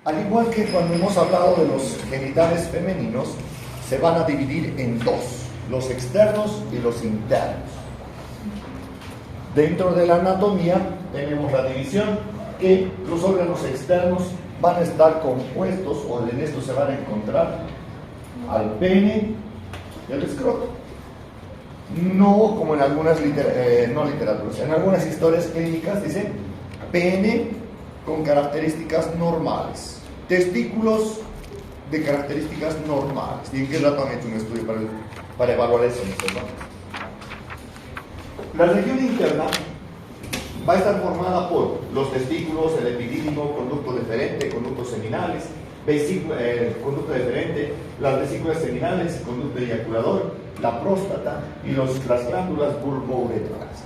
Al igual que cuando hemos hablado de los genitales femeninos, se van a dividir en dos, los externos y los internos. Dentro de la anatomía tenemos la división que los órganos externos van a estar compuestos, o en esto se van a encontrar al pene y al escroto. No como en algunas literaturas, en algunas historias clínicas dice pene con características normales, testículos de características normales. ¿Y en qué rato han hecho un estudio para evaluar eso? La región interna va a estar formada por los testículos, el epidídimo, conducto deferente, conductos seminales, conducto deferente, las vesículas seminales, conducto eyaculador, la próstata y las glándulas bulbouretrales.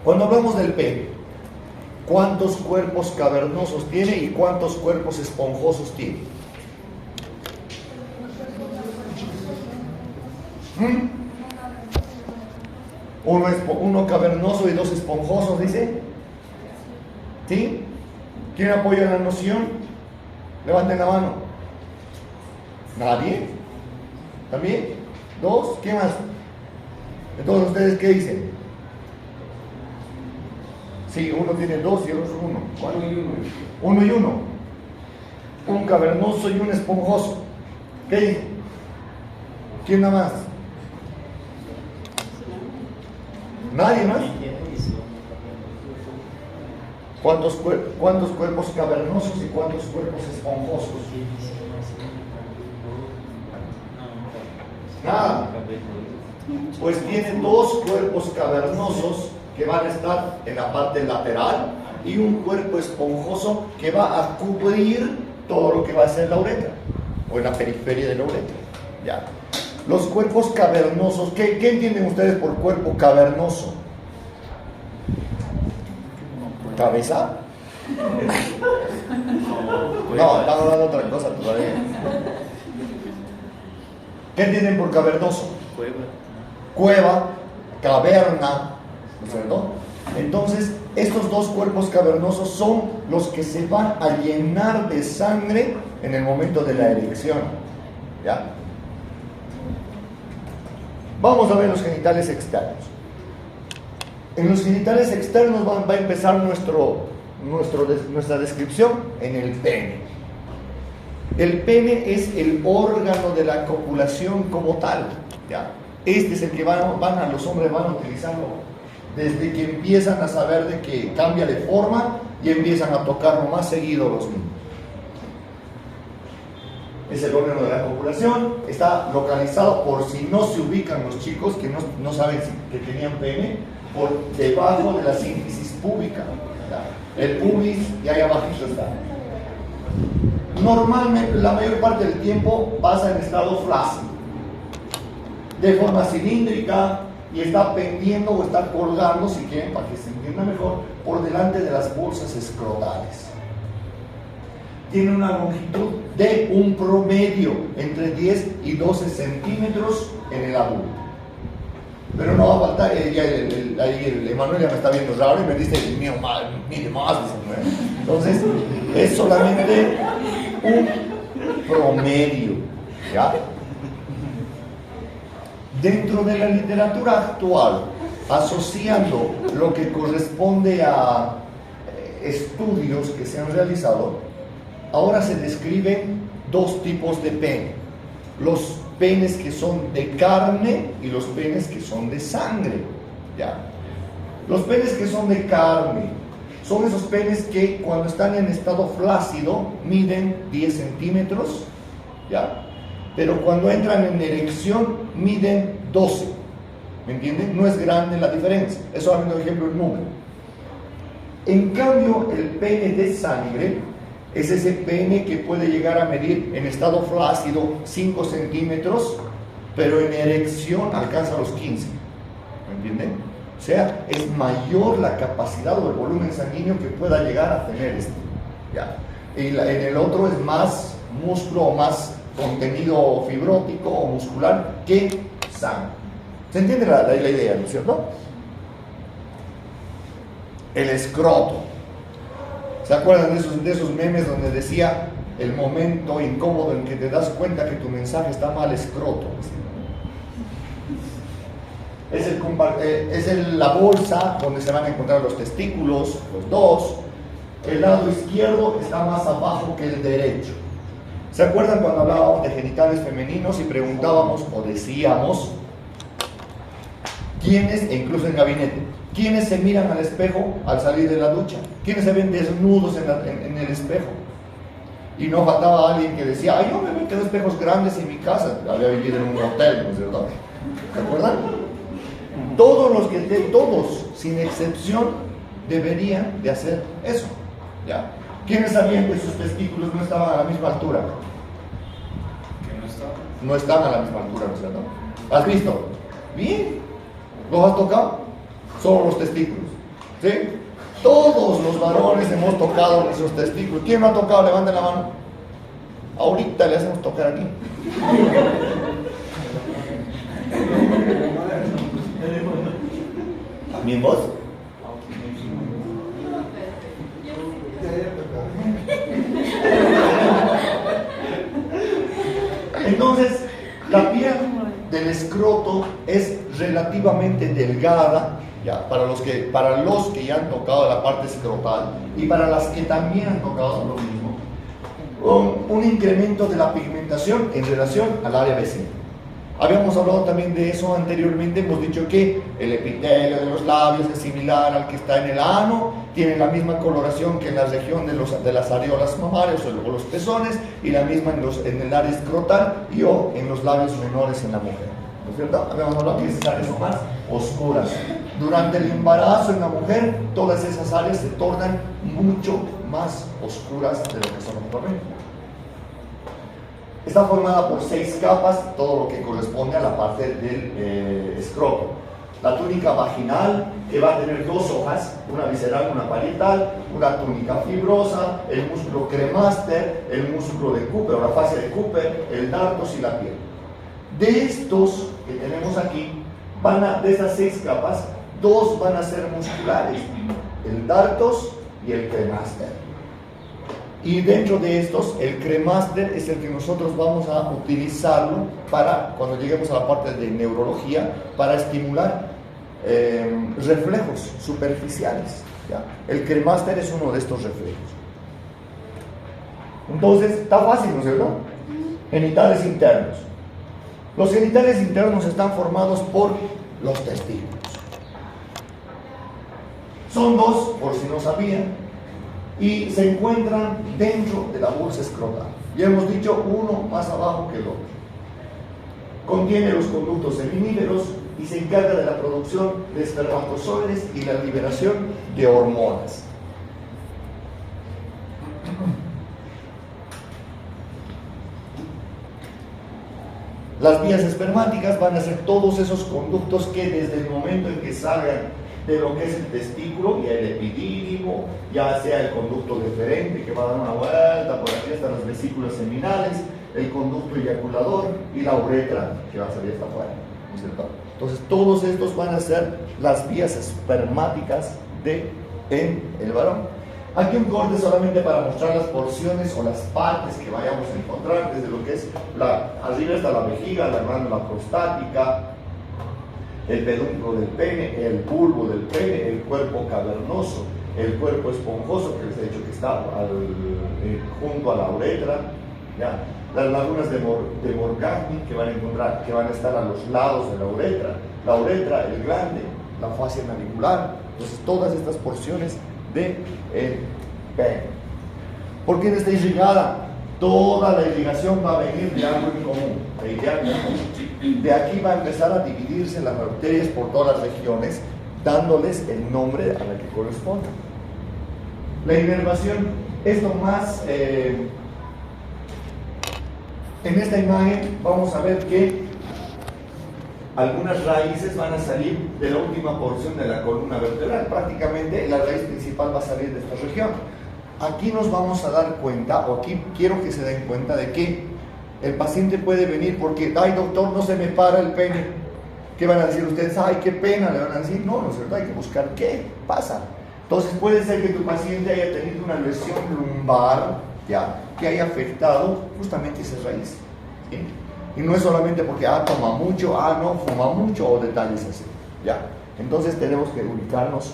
Cuando hablamos del pene, ¿cuántos cuerpos cavernosos tiene y cuántos cuerpos esponjosos tiene? Uno cavernoso y dos esponjosos, dice. ¿Sí? ¿Quién apoya la noción? Levanten la mano. ¿Nadie? ¿También? ¿Dos? ¿Qué más? Entonces, ¿ustedes qué dicen? Sí, uno tiene dos y otro uno. ¿Cuál? Uno y uno. Un cavernoso y un esponjoso. ¿Qué dicen? ¿Quién da más? ¿Nadie más? ¿Cuántos cuerpos cavernosos y cuántos cuerpos esponjosos? Nada. Pues tiene dos cuerpos cavernosos que van a estar en la parte lateral y un cuerpo esponjoso que va a cubrir todo lo que va a ser la uretra o en la periferia de la uretra. Ya. Los cuerpos cavernosos, ¿qué entienden ustedes por cuerpo cavernoso? ¿Cabeza? No, estamos hablando de otra cosa todavía. ¿Qué entienden por cavernoso? Cueva, caverna, ¿no es cierto? Entonces, estos dos cuerpos cavernosos son los que se van a llenar de sangre en el momento de la erección. ¿Ya? Vamos a ver los genitales externos. En los genitales externos va a empezar nuestra descripción en el pene. El pene es el órgano de la copulación como tal. ¿Ya? Este es el que los hombres van a utilizarlo desde que empiezan a saber de que cambia de forma y empiezan a tocarlo más seguido los niños. Es el órgano de la copulación, está localizado, por si no se ubican los chicos que no saben que tenían pene, por debajo de la sínfisis púbica. El pubis y ahí abajo está. Normalmente, la mayor parte del tiempo pasa en estado flácido, de forma cilíndrica, y está pendiendo o está colgando, si quieren, para que se entienda mejor, por delante de las bolsas escrotales. Tiene una longitud de un promedio entre 10 y 12 centímetros en el adulto. Pero no va a faltar, el Emanuel ya me está viendo raro y me dice, mío, mire más, dice, ¿no? Entonces, es solamente un promedio, ¿ya? Dentro de la literatura actual, asociando lo que corresponde a estudios que se han realizado, ahora se describen dos tipos de pene: los penes que son de carne y los penes que son de sangre. ¿Ya? Los penes que son de carne son esos penes que cuando están en estado flácido miden 10 centímetros, ¿ya? Pero cuando entran en erección miden 12. ¿Me entienden? No es grande la diferencia, es solamente un ejemplo el número. En cambio, el pene de sangre es ese pene que puede llegar a medir en estado flácido 5 centímetros, pero en erección alcanza los 15. ¿Me entienden? O sea, es mayor la capacidad o el volumen sanguíneo que pueda llegar a tener este. ¿Ya? Y en el otro es más músculo o más contenido fibrótico o muscular que sangre. ¿Se entiende la idea, no es cierto? El escroto. ¿Se acuerdan de esos memes donde decía el momento incómodo en que te das cuenta que tu mensaje está mal escroto? La bolsa donde se van a encontrar los testículos, los dos. El lado izquierdo está más abajo que el derecho. ¿Se acuerdan cuando hablábamos de genitales femeninos y preguntábamos o decíamos quiénes, e incluso en gabinete, quiénes se miran al espejo al salir de la ducha? ¿Quiénes se ven desnudos en el espejo? Y no faltaba alguien que decía, yo me meto en espejos grandes en mi casa. Había vivido en un hotel, ¿no es cierto? ¿Se acuerdan? Todos, sin excepción, deberían de hacer eso. ¿Ya? ¿Quiénes sabían que sus testículos no estaban a la misma altura? ¿Que no estaban? No están a la misma altura, ¿no es cierto? ¿Has visto? Bien. ¿Los has tocado? Solo los testículos. ¿Sí? Todos los varones hemos tocado nuestros testículos. ¿Quién no ha tocado? Levanten la mano. Ahorita le hacemos tocar aquí. ¿También vos? Entonces, la piel del escroto es relativamente delgada, ya, para los que ya han tocado la parte escrotal y para las que también han tocado lo mismo, con un incremento de la pigmentación en relación al área vecina. Habíamos hablado también de eso anteriormente, hemos dicho que el epitelio de los labios es similar al que está en el ano, tiene la misma coloración que en la región de las areolas mamarias o los pezones, y la misma en el área escrotal y o en los labios menores en la mujer. ¿No es cierto? Habíamos hablado que esas áreas son más oscuras. Durante el embarazo en la mujer, todas esas áreas se tornan mucho más oscuras de lo que son actualmente. Está formada por 6 capas, todo lo que corresponde a la parte del escroto. La túnica vaginal, que va a tener 2 hojas, una visceral, una parietal, una túnica fibrosa, el músculo cremaster, el músculo de Cooper o la fascia de Cooper, el dartos y la piel. De estos que tenemos aquí, de esas 6 capas, 2 van a ser musculares, el dartos y el cremaster. Y dentro de estos, el cremaster es el que nosotros vamos a utilizarlo para, cuando lleguemos a la parte de neurología, para estimular reflejos superficiales. ¿Ya? El cremaster es uno de estos reflejos. Entonces, está fácil, ¿no es cierto? Genitales internos. Los genitales internos están formados por los testículos. Son 2, por si no sabían, y se encuentran dentro de la bolsa escrotal. Ya hemos dicho, uno más abajo que el otro. Contiene los conductos seminíferos y se encarga de la producción de espermatozoides y la liberación de hormonas. Las vías espermáticas van a ser todos esos conductos que desde el momento en que salgan de lo que es el testículo y el epidídimo, ya sea el conducto deferente que va a dar una vuelta por aquí hasta las vesículas seminales, el conducto eyaculador y la uretra que va a salir hasta afuera, ¿no es cierto? Entonces todos estos van a ser las vías espermáticas en el varón. Aquí un corte solamente para mostrar las porciones o las partes que vayamos a encontrar, desde lo que es arriba está la vejiga, la glándula prostática, el pedúnculo del pene, el bulbo del pene, el cuerpo cavernoso, el cuerpo esponjoso, que les he dicho que está junto a la uretra, ¿ya? Las lagunas de Morgagni que van a estar a los lados de la uretra, el glande, la fascia navicular. Entonces todas estas porciones del pene. ¿Por qué no está irrigada? Toda la irrigación va a venir de algo en común, de aquí va a empezar a dividirse las arterias por todas las regiones, dándoles el nombre a la que corresponde. La inervación es lo más... en esta imagen vamos a ver que algunas raíces van a salir de la última porción de la columna vertebral. Prácticamente la raíz principal va a salir de esta región. Aquí nos vamos a dar cuenta, o aquí quiero que se den cuenta de que el paciente puede venir porque, ay doctor, no se me para el pene. ¿Qué van a decir ustedes? Ay, qué pena, le van a decir. No, no es cierto, hay que buscar qué pasa. Entonces puede ser que tu paciente haya tenido una lesión lumbar, ya, que haya afectado justamente esa raíz, ¿sí? Y no es solamente porque toma mucho, no fuma mucho o detalles así, ya. Entonces tenemos que ubicarnos.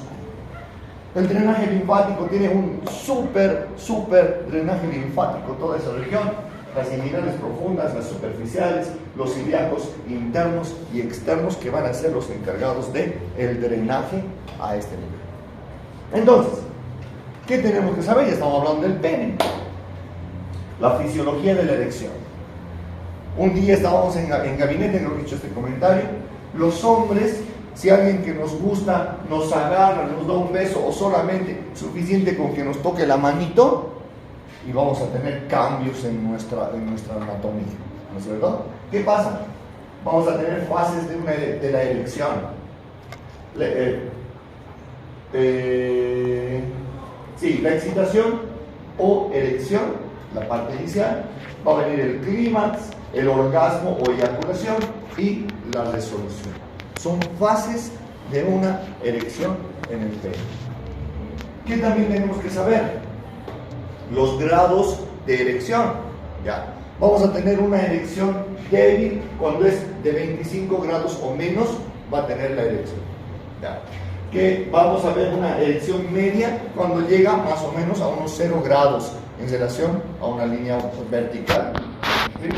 El drenaje linfático tiene un súper drenaje linfático, toda esa región, las inguinales profundas, las superficiales, los ilíacos internos y externos, que van a ser los encargados del drenaje a este nivel. Entonces, ¿qué tenemos que saber? Ya estamos hablando del pene, la fisiología de la erección. Un día estábamos en gabinete, creo que he hecho este comentario, los hombres, si alguien que nos gusta nos agarra, nos da un beso, o solamente suficiente con que nos toque la manito, y vamos a tener cambios en nuestra anatomía, ¿no es cierto? ¿Qué pasa? Vamos a tener fases de la erección. La excitación o erección, la parte inicial, va a venir el clímax, el orgasmo o eyaculación y la resolución. Son fases de una erección en el pene. ¿Qué también tenemos que saber? Los grados de erección. ¿Ya? Vamos a tener una erección débil cuando es de 25 grados o menos, va a tener la erección. ¿Ya? Que vamos a ver una erección media cuando llega más o menos a unos 0 grados en relación a una línea vertical. ¿Sí?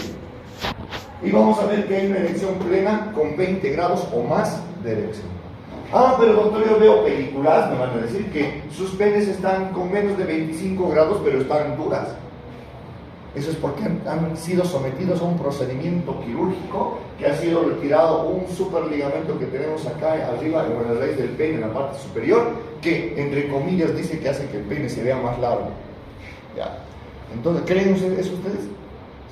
Y vamos a ver que hay una erección plena con 20 grados o más de erección. Pero doctor, yo veo películas, me van a decir que sus penes están con menos de 25 grados, pero están duras. Eso es porque han sido sometidos a un procedimiento quirúrgico que ha sido retirado un superligamento que tenemos acá arriba en la raíz del pene, en la parte superior, que entre comillas dice que hace que el pene se vea más largo. ¿Ya? Entonces, ¿creen eso ustedes?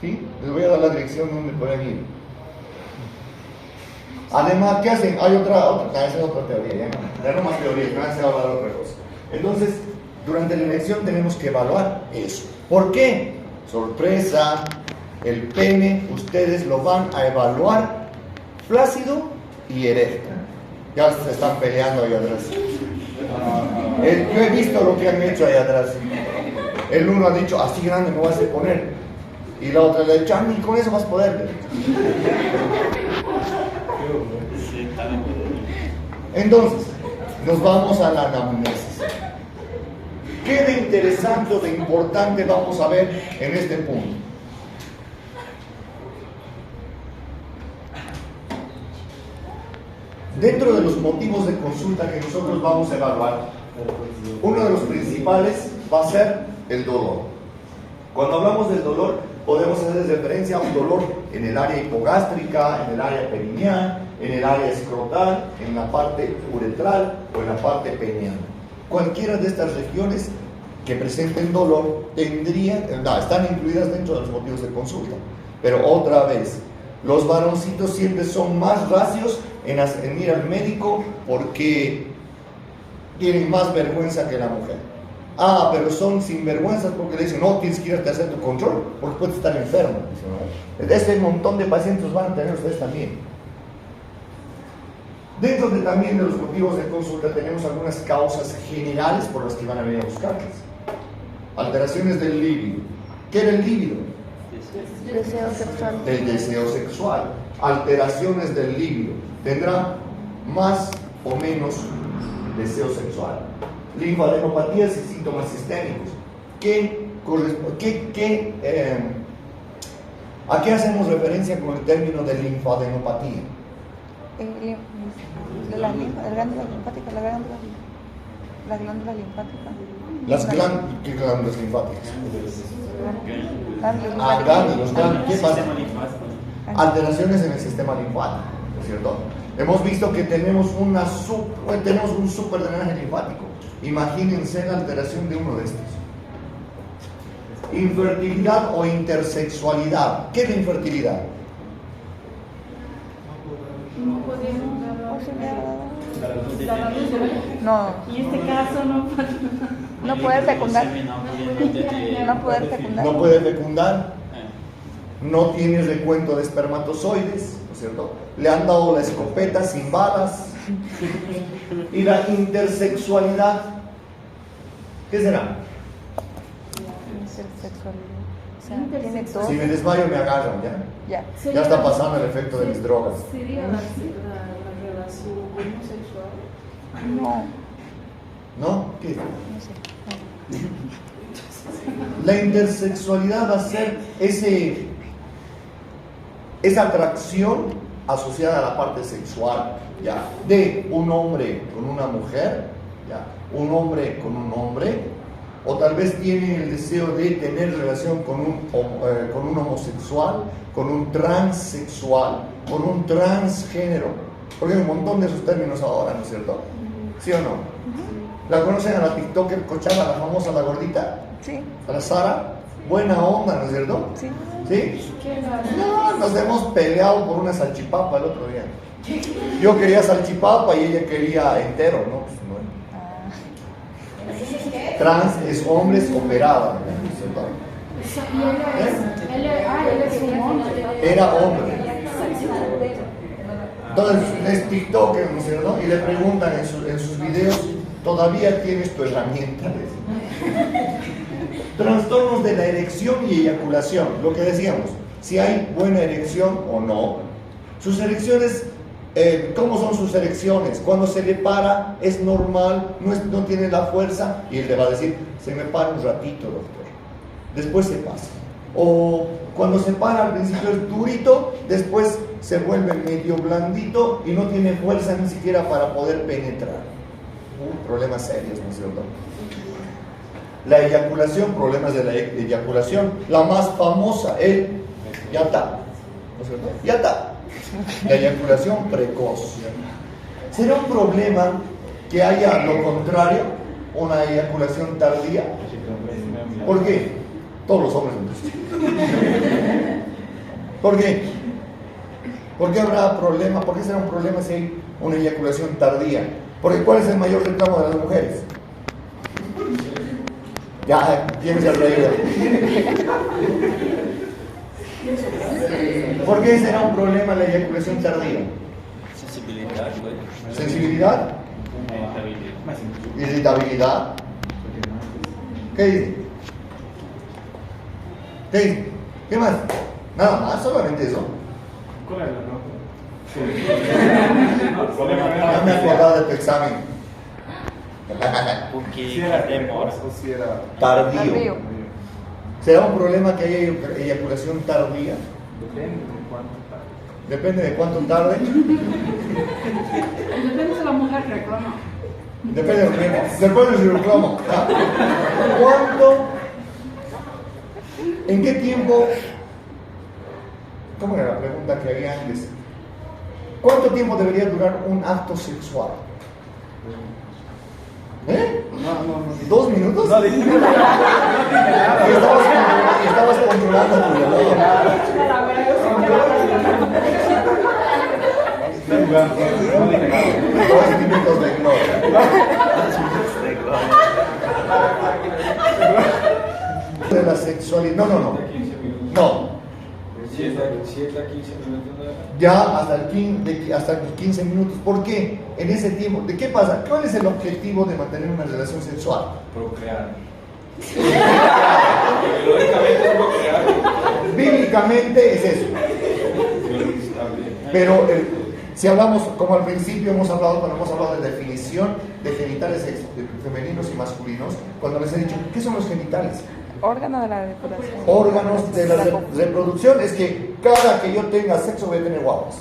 ¿Sí? Les voy a dar la dirección donde pueden ir. Además, ¿qué hacen? Hay esa es otra teoría, ya no más teorías, me hace hablar de otra cosa. Entonces, durante la elección tenemos que evaluar eso. ¿Por qué? Sorpresa, el pene, ustedes lo van a evaluar flácido y erecto. Ya se están peleando ahí atrás. Yo he visto lo que han hecho ahí atrás. El uno ha dicho, así grande me vas a poner. Y la otra le ha dicho, ni con eso vas a poder. Entonces, nos vamos a la anamnesis. ¿Qué de interesante o de importante vamos a ver en este punto? Dentro de los motivos de consulta que nosotros vamos a evaluar, uno de los principales va a ser el dolor. Cuando hablamos del dolor, podemos hacer referencia a un dolor en el área hipogástrica, en el área perineal, en el área escrotal, en la parte uretral o en la parte peneal. Cualquiera de estas regiones que presenten dolor están incluidas dentro de los motivos de consulta. Pero otra vez, los varoncitos siempre son más racios en ir al médico porque tienen más vergüenza que la mujer. Pero son sinvergüenzas porque le dicen, no, tienes que irte a hacer tu control porque puedes estar enfermo. Este montón de pacientes van a tener ustedes también. Dentro también de los motivos de consulta tenemos algunas causas generales por las que van a venir a buscarlas. Alteraciones del líbido. ¿Qué era el líbido? Deseo sexual. El deseo sexual. Alteraciones del líbido. Tendrá más o menos deseo sexual. Linfadenopatías y síntomas sistémicos. ¿A qué hacemos referencia con el término de linfadenopatía? La glándula linfática, la glándula linfática. ¿Qué glándulas linfáticas? Glándulos. ¿Qué pasa? Alteraciones en el sistema linfático, ¿no es cierto? Hemos visto que tenemos un superdrenaje linfático. Imagínense la alteración de uno de estos. Infertilidad o intersexualidad. ¿Qué es la infertilidad? No podemos No. En este caso No poder fecundar. No puede fecundar. No tiene recuento de espermatozoides, ¿no es cierto? Le han dado la escopeta sin balas. Y la intersexualidad ¿Qué será? Intersexualidad. O sea, tiene todo. Si me desmayo me agarran, ¿ya? Ya. Ya está pasando el efecto de mis drogas. ¿Sería la relación homosexual? No, ¿No? ¿Qué? no sé. La intersexualidad va a ser esa atracción asociada a la parte sexual, ¿ya? De un hombre con una mujer, ¿ya? Un hombre con un hombre, o tal vez tiene el deseo de tener relación con un homosexual, con un transexual, con un transgénero, porque hay un montón de esos términos ahora, ¿no es cierto? ¿Sí o no? ¿La conocen a la TikToker Cochana, la famosa, la gordita? Sí, A la Sara, buena onda, ¿no es cierto? sí. ¿Sí? ¿Qué la No, nos hemos peleado por una salchipapa el otro día. Yo quería salchipapa y ella quería entero, ¿no? Pues no. Ah, Trans es hombres operada, ¿no es cierto? él es un hombre. Era hombre. Entonces es TikToker, ¿no es cierto? Y le preguntan en sus videos, ¿todavía tienes tu herramienta? Trastornos de la erección y eyaculación, lo que decíamos, si hay buena erección o no. Sus erecciones, ¿cómo son sus erecciones? Cuando se le para, es normal, no tiene la fuerza, y él le va a decir, se me para un ratito, doctor. Después se pasa. O cuando se para al principio es durito, después se vuelve medio blandito y no tiene fuerza ni siquiera para poder penetrar. Problemas serios, ¿no es cierto? La eyaculación, problemas de la eyaculación. La más famosa, ya está. ¿No es cierto? Ya está. La eyaculación precoz. ¿Será un problema que haya lo contrario, una eyaculación tardía? ¿Por qué? Todos los hombres entonces. ¿Por qué? ¿Por qué habrá problema? ¿Por qué será un problema si hay una eyaculación tardía? Porque ¿cuál es el mayor reclamo de las mujeres? Ya, tienes el reír. ¿Por qué será un problema la eyaculación tardía? Sensibilidad, güey. ¿Sensibilidad? ¿Irritabilidad? ¿Qué dice? ¿Qué dice? ¿Qué más? Nada más, solamente eso. ¿Cuál es la Ya me acordaba de tu examen. Porque demora. Tardío. Tardío. ¿Será un problema que haya eyaculación tardía? Depende de cuánto Depende de cuánto tarde. tarde. Depende de la mujer que reclama. Depende de si reclamo. ¿Cuánto? ¿En qué tiempo? ¿Cómo era la pregunta que había antes? ¿Cuánto tiempo debería durar un acto sexual? ¿Eh? No. ¿2 minutos? No dije nada. Y estabas controlando tu reloj. No dije nada. 2 minutos de gloria. De la sexualidad. No. 7 a 15 minutos. Ya hasta el 15 minutos. ¿Por qué? En ese tiempo. ¿De qué pasa? ¿Cuál es el objetivo de mantener una relación sexual? Procrear. Lógicamente es procrear. Bíblicamente es eso. Pero si hablamos, como al principio hemos hablado, cuando hemos hablado de definición de genitales femeninos y masculinos, cuando les he dicho, ¿qué son los genitales? órgano de la depuración. Órganos de la reproducción, es que cada que yo tenga sexo voy a tener guapas.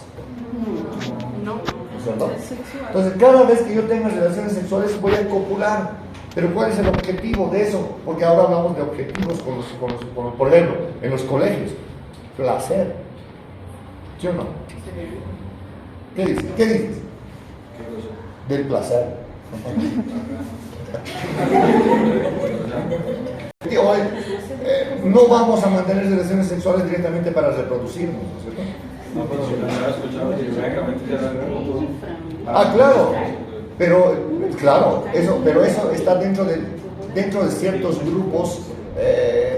No. ¿Cierto? Es sexual. Entonces, cada vez que yo tenga relaciones sexuales voy a copular. Pero ¿cuál es el objetivo de eso? Porque ahora hablamos de objetivos por ejemplo, en los colegios. Placer. ¿Sí o no? ¿Qué dices? ¿Qué dices? Del placer. Que hoy no vamos a mantener relaciones sexuales directamente para reproducirnos, ¿no es cierto? No, pero si lo has escuchado, directamente ya Ah, claro, pero eso está dentro de ciertos grupos.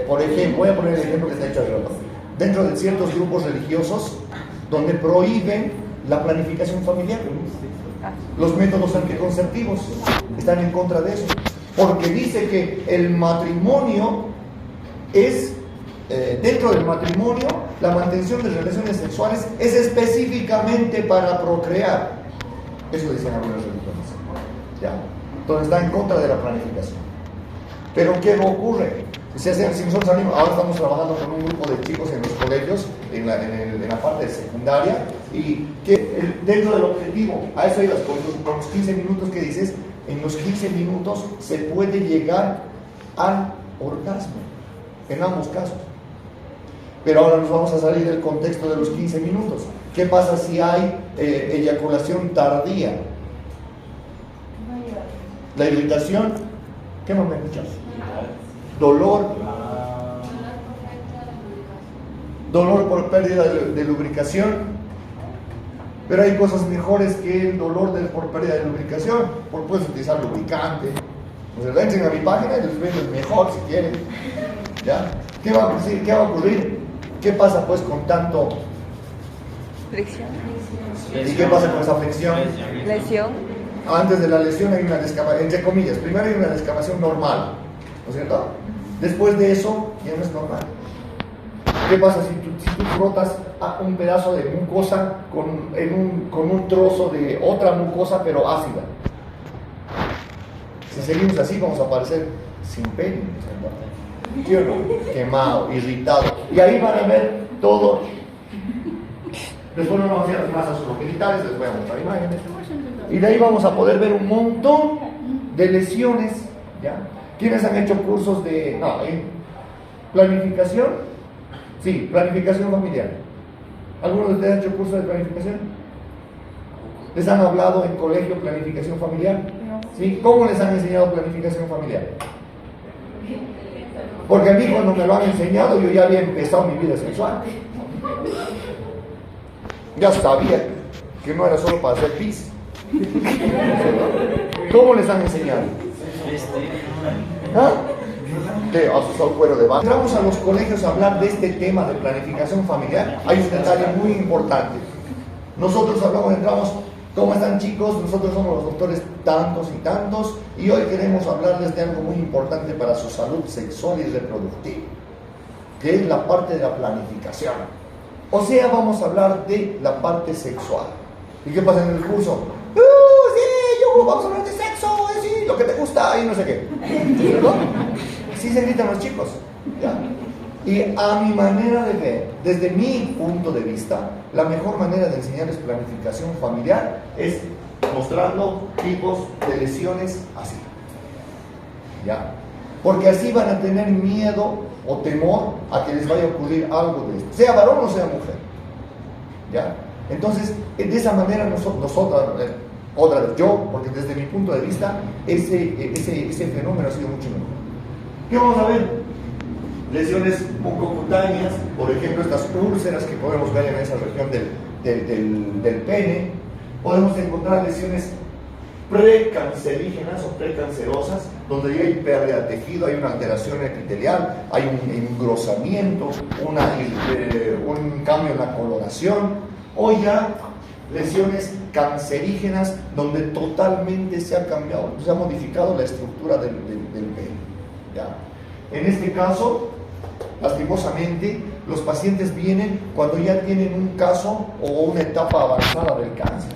Por ejemplo, voy a poner el ejemplo que está hecho arriba. Dentro de ciertos grupos religiosos donde prohíben la planificación familiar. Los métodos anticonceptivos están en contra de eso. porque dice que el matrimonio es, dentro del matrimonio, la mantención de relaciones sexuales es específicamente para procrear. Eso dicen algunas religiones. ¿Ya? Entonces está en contra de la planificación. Pero ¿qué ocurre? Si nosotros salimos, ahora estamos trabajando con un grupo de chicos en los colegios, en la parte de secundaria, y que dentro del objetivo, a eso ibas con los 15 minutos que dices, en los 15 minutos se puede llegar al orgasmo, en ambos casos. Pero ahora nos vamos a salir del contexto de los 15 minutos. ¿Qué pasa si hay eyaculación tardía? La irritación, ¿qué más me escuchas? Dolor por pérdida de lubricación. Pero hay cosas mejores que el dolor por pérdida de lubricación. Puedes utilizar lubricante. Pues entren a mi página y les vendo el mejor si quieren. ¿Ya? ¿Qué va a ocurrir? ¿Qué pasa pues con tanto? Fricción. ¿Y qué pasa con esa fricción? Lesión. Antes de la lesión hay una descamación, entre comillas. Primero hay una descamación normal, ¿no es cierto? Después de eso ya no es normal. ¿Qué pasa si tú frotas un pedazo de mucosa con un trozo de otra mucosa pero ácida? Si seguimos así vamos a aparecer sin pene, ¿sí o no? Quemado, irritado. Y ahí van a ver todo. Después no vamos a hacer masas genitales, les voy a mostrar imágenes. Y de ahí vamos a poder ver un montón de lesiones, ¿ya? ¿Quiénes han hecho cursos de planificación? Sí, planificación familiar. ¿Alguno de ustedes ha hecho cursos de planificación? ¿Les han hablado en colegio planificación familiar? ¿Sí? ¿Cómo les han enseñado planificación familiar? Porque a mí cuando me lo han enseñado yo ya había empezado mi vida sexual. Ya sabía que no era solo para hacer pis. ¿Cómo les han enseñado? ¿Ah? De asusar cuero de vaca. Entramos a los colegios a hablar de este tema de planificación familiar. Hay un detalle muy importante. Nosotros entramos, ¿cómo están chicos? Nosotros somos los doctores tantos y tantos y hoy queremos hablarles de algo muy importante para su salud sexual y reproductiva, que es la parte de la planificación. O sea, vamos a hablar de la parte sexual. ¿Y qué pasa en el curso? Sí, vamos a hablar de sexo, sí, lo que te gusta y no sé qué. ¿Cierto? Así se gritan los chicos. ¿Ya? Y a mi manera de ver, desde mi punto de vista, la mejor manera de enseñarles planificación familiar es mostrando tipos de lesiones así. ¿Ya? Porque así van a tener miedo o temor a que les vaya a ocurrir algo de esto, sea varón o sea mujer. ¿Ya? Entonces, de esa manera nosotros, otra vez yo, porque desde mi punto de vista, ese fenómeno ha sido mucho mejor. ¿Qué vamos a ver? Lesiones mucocutáneas, por ejemplo, estas úlceras que podemos ver en esa región del pene. Podemos encontrar lesiones precancerígenas o precancerosas, donde hay pérdida de tejido, hay una alteración epitelial, hay un engrosamiento, un cambio en la coloración, o ya lesiones cancerígenas donde totalmente se ha cambiado, se ha modificado la estructura del pene. ¿Ya? En este caso, lastimosamente, los pacientes vienen cuando ya tienen un caso o una etapa avanzada del cáncer.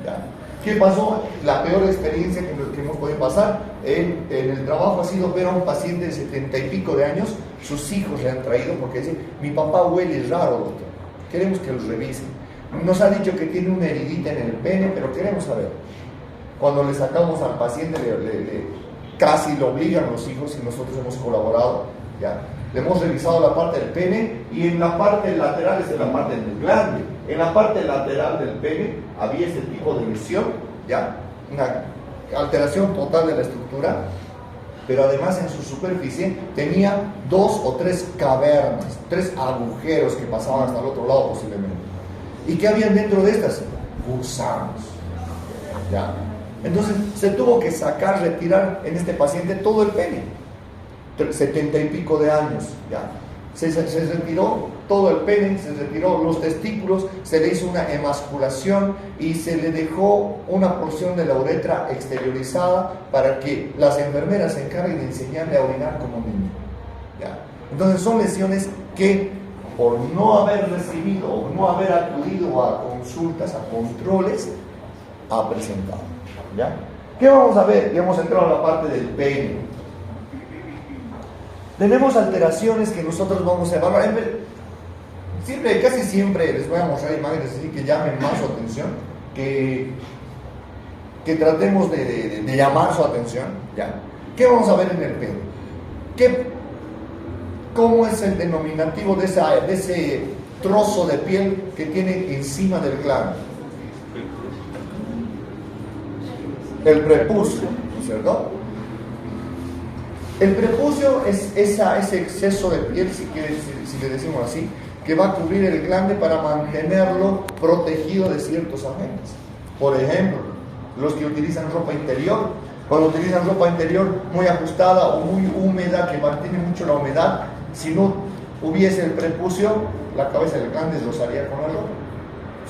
¿Ya? ¿Qué pasó? La peor experiencia que hemos podido pasar en el trabajo ha sido ver a un paciente de 70 y pico de años. Sus hijos le han traído porque dicen: mi papá huele raro, doctor, queremos que lo revisen. Nos ha dicho que tiene una heridita en el pene, pero queremos saber. Cuando le sacamos al paciente, casi lo obligan los hijos y nosotros hemos colaborado. ¿Ya? Le hemos revisado la parte del pene y en la parte lateral es la parte del glande. En la parte lateral del pene había este tipo de lesión, ¿ya? Una alteración total de la estructura, pero además en su superficie tenía 2 o 3 cavernas, 3 agujeros que pasaban hasta el otro lado posiblemente. ¿Y qué habían dentro de estas? Gusanos. ¿Ya? Entonces se tuvo que retirar en este paciente todo el pene. 70 y pico de años, ¿ya? se retiró todo el pene, se retiró los testículos, se le hizo una emasculación y se le dejó una porción de la uretra exteriorizada para que las enfermeras se encarguen de enseñarle a orinar como niño. ¿Ya? Entonces son lesiones que por no haber recibido o no haber acudido a consultas, a controles, ha presentado. ¿Ya? ¿Qué vamos a ver? Ya hemos entrado a la parte del pene. Tenemos alteraciones que nosotros vamos a evaluar. Casi siempre les voy a mostrar imágenes así que llamen más su atención, que tratemos de llamar su atención. ¿Ya? ¿Qué vamos a ver en el pene? ¿Cómo es el denominativo de ese trozo de piel que tiene encima del glande? El prepucio, ¿no es cierto? El prepucio es ese exceso de piel, si le decimos así, que va a cubrir el glande para mantenerlo protegido de ciertos agentes. Por ejemplo, los que utilizan ropa interior, cuando utilizan ropa interior muy ajustada o muy húmeda, que mantiene mucho la humedad, si no hubiese el prepucio, la cabeza del glande rozaría con la ropa.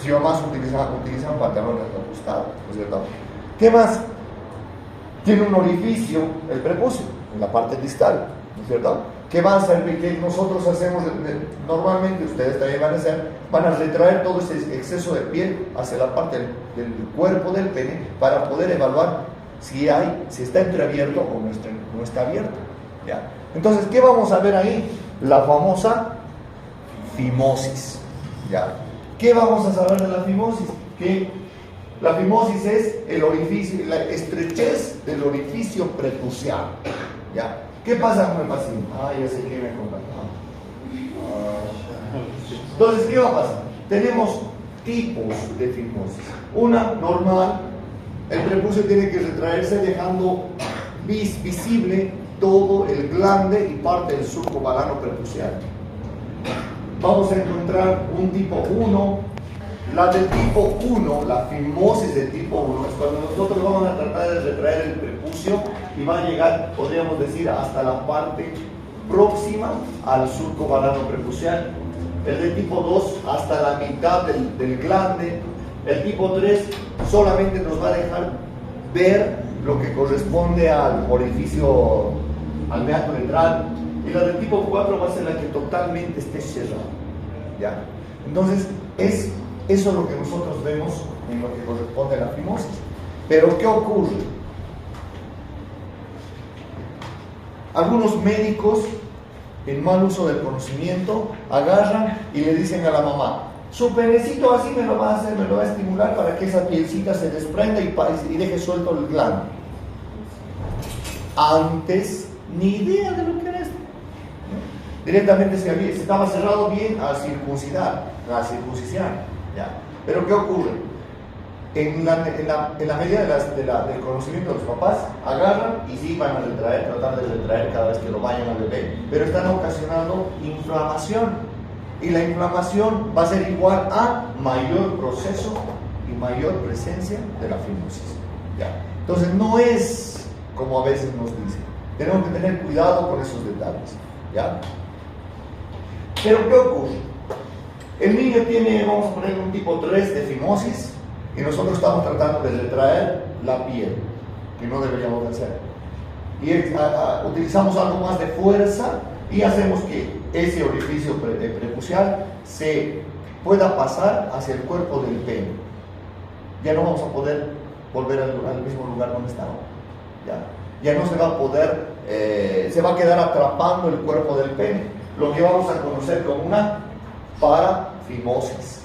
Si más utilizan pantalones ajustados, ¿no es cierto? ¿Qué más? Tiene un orificio, el prepucio, en la parte distal, ¿no es cierto? ¿Qué va a hacer? Que nosotros hacemos, normalmente ustedes también van a retraer todo ese exceso de piel hacia la parte del cuerpo del pene para poder evaluar si está entreabierto o no está abierto. ¿Ya? Entonces, ¿qué vamos a ver ahí? La famosa fimosis. ¿Ya? ¿Qué vamos a saber de la fimosis? Que la fimosis es el orificio, la estrechez del orificio prepucial. ¿Ya? ¿Qué pasa con el paciente? Ya sé que me contactado. Entonces, ¿qué va a pasar? Tenemos tipos de fimosis. Una normal, el prepucio tiene que retraerse dejando visible todo el glande y parte del surco balano prepucial. Vamos a encontrar un tipo 1. La del tipo 1, la fimosis del tipo 1, es cuando nosotros vamos a tratar de retraer el prepucio y va a llegar, podríamos decir, hasta la parte próxima al surco balano prepucial. El del tipo 2 hasta la mitad del glande. El tipo 3 solamente nos va a dejar ver lo que corresponde al orificio, al meato letral. Y la del tipo 4 va a ser la que totalmente esté cerrada. ¿Ya? Entonces, eso es lo que nosotros vemos en lo que corresponde a la fimosis. Pero ¿qué ocurre? Algunos médicos, en mal uso del conocimiento, agarran y le dicen a la mamá: su penecito así me lo va a hacer, me lo va a estimular para que esa pielcita se desprenda y deje suelto el glande. Antes, ni idea de lo que era esto. Directamente se estaba cerrado bien a circuncidar, a circuncisión. ¿Ya? Pero ¿qué ocurre? En la medida del conocimiento de los papás, agarran y sí van a tratar de retraer cada vez que lo vayan al bebé, pero están ocasionando inflamación, y la inflamación va a ser igual a mayor proceso y mayor presencia de la fimosis. ¿Ya? Entonces no es como a veces nos dicen, tenemos que tener cuidado con esos detalles. ¿Ya? Pero ¿qué ocurre? El niño tiene, vamos a poner un tipo 3 de fimosis, y nosotros estamos tratando de retraer la piel, que no deberíamos de hacer. Y utilizamos algo más de fuerza y hacemos que ese orificio prepucial se pueda pasar hacia el cuerpo del pene. Ya no vamos a poder volver al mismo lugar donde estaba. Ya no se va a poder, se va a quedar atrapando el cuerpo del pene, lo que vamos a conocer como una parafimosis.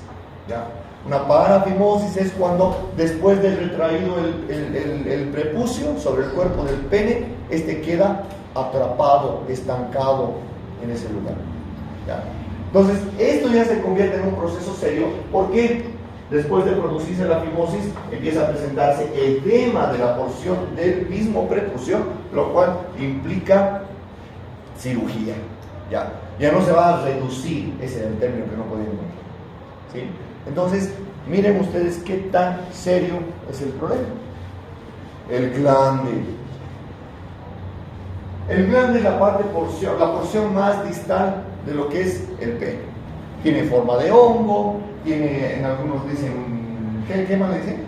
¿Ya? Una parafimosis es cuando, después de retraído el prepucio sobre el cuerpo del pene, este queda atrapado, estancado en ese lugar. ¿Ya? Entonces, esto ya se convierte en un proceso serio, porque después de producirse la fimosis, empieza a presentarse edema de la porción del mismo prepucio, lo cual implica cirugía. Ya no se va a reducir, ese es el término que no podía encontrar. ¿Sí? Entonces, miren ustedes qué tan serio es el problema. El glande. El glande es la porción más distal de lo que es el pene. Tiene forma de hongo, tiene, en algunos dicen, ¿qué más le dicen?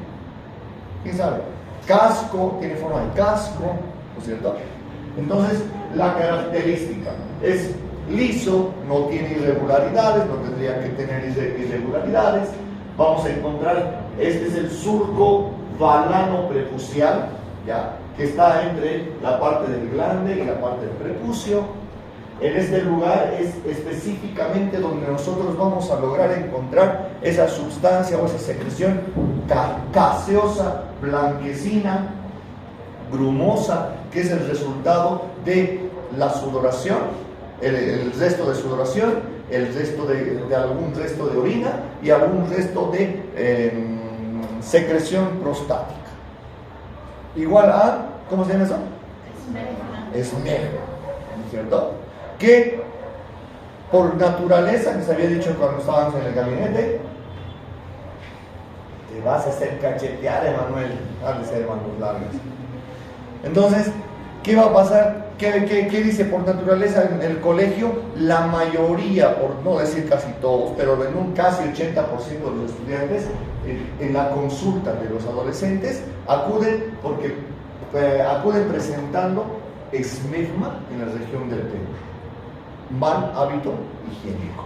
¿Quién sabe? Casco, tiene forma de casco, ¿no es cierto? Entonces, la característica es liso, no tiene irregularidades, no tendría que tener irregularidades. Vamos a encontrar, este es el surco balano prepucial, ¿ya? Que está entre la parte del glande y la parte del prepucio. En este lugar es específicamente donde nosotros vamos a lograr encontrar esa sustancia o esa secreción gaseosa, blanquecina, grumosa, que es el resultado de la sudoración, el resto de sudoración, el resto de algún resto de orina y algún resto de secreción prostática. Igual a, ¿cómo se llama eso? Esmegma, ¿no es cierto? Que por naturaleza, que se había dicho cuando estábamos en el gabinete, te vas a hacer cachetear, Emanuel, has de ser manos largas. Entonces, ¿qué va a pasar? ¿Qué dice por naturaleza en el colegio? La mayoría, por no decir casi todos, pero en un casi 80% de los estudiantes, en la consulta de los adolescentes, acuden presentando esmegma en la región del pene. Mal hábito higiénico.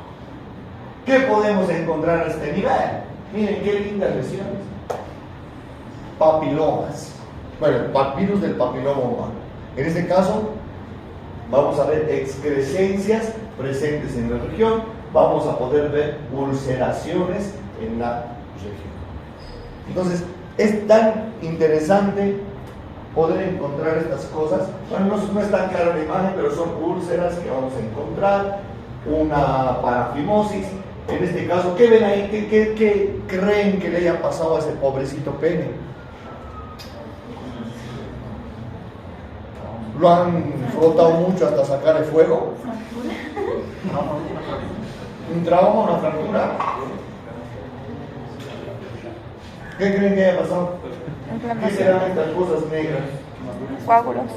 ¿Qué podemos encontrar a este nivel? Miren qué lindas lesiones. Papilomas. Bueno, el virus del papiloma humano. En este caso, vamos a ver excrescencias presentes en la región. Vamos a poder ver ulceraciones en la región. Entonces, es tan interesante poder encontrar estas cosas. Bueno, no es tan clara la imagen, pero son úlceras que vamos a encontrar, una parafimosis. En este caso, ¿qué ven ahí? ¿Qué creen que le haya pasado a ese pobrecito pene? ¿Lo han frotado mucho hasta sacar el fuego? ¿Un trauma, una fractura? ¿Qué creen que haya pasado? ¿Qué serán estas cosas negras? Coágulos.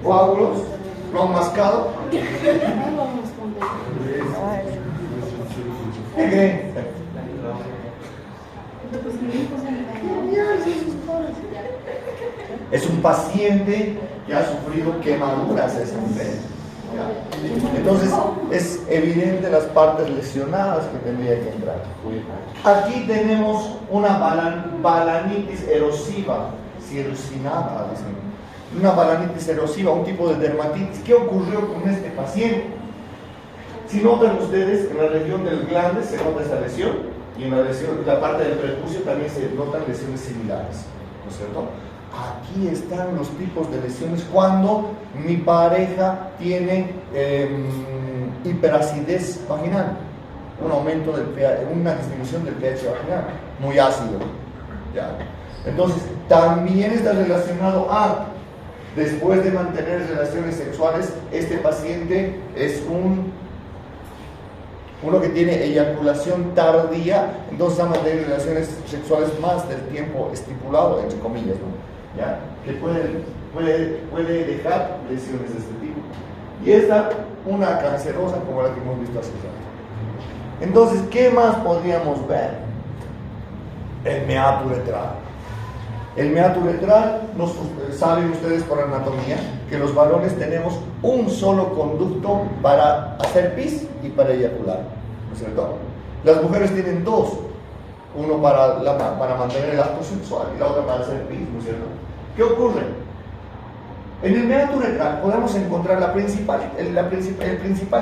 ¿Coágulos? ¿Lo han mascado? ¿Qué creen? Es un paciente que ha sufrido quemaduras de sangre. Entonces es evidente las partes lesionadas que tendría que entrar. Aquí tenemos una balanitis erosiva, circinata, dicen. Una balanitis erosiva, un tipo de dermatitis. ¿Qué ocurrió con este paciente? Si notan ustedes, en la región del glande se nota esa lesión y en la parte del prepucio también se notan lesiones similares, ¿no es cierto? Aquí están los tipos de lesiones cuando mi pareja tiene hiperacidez vaginal, un aumento del pH, una disminución del pH vaginal, muy ácido. ¿Ya? Entonces, también está relacionado a, después de mantener relaciones sexuales, este paciente es uno que tiene eyaculación tardía, entonces va a mantener relaciones sexuales más del tiempo estipulado, entre comillas, ¿no? ¿Ya? Que puede dejar lesiones de este tipo. Y esta, una cancerosa como la que hemos visto hace rato. Entonces, ¿qué más podríamos ver? El meato uretral. El meato uretral, saben ustedes por anatomía que los varones tenemos un solo conducto para hacer pis y para eyacular, ¿no es cierto? Las mujeres tienen dos, uno para mantener el acto sexual y la otra para hacer pis, ¿no es cierto? ¿Qué ocurre? En el meato uretral podemos encontrar el principal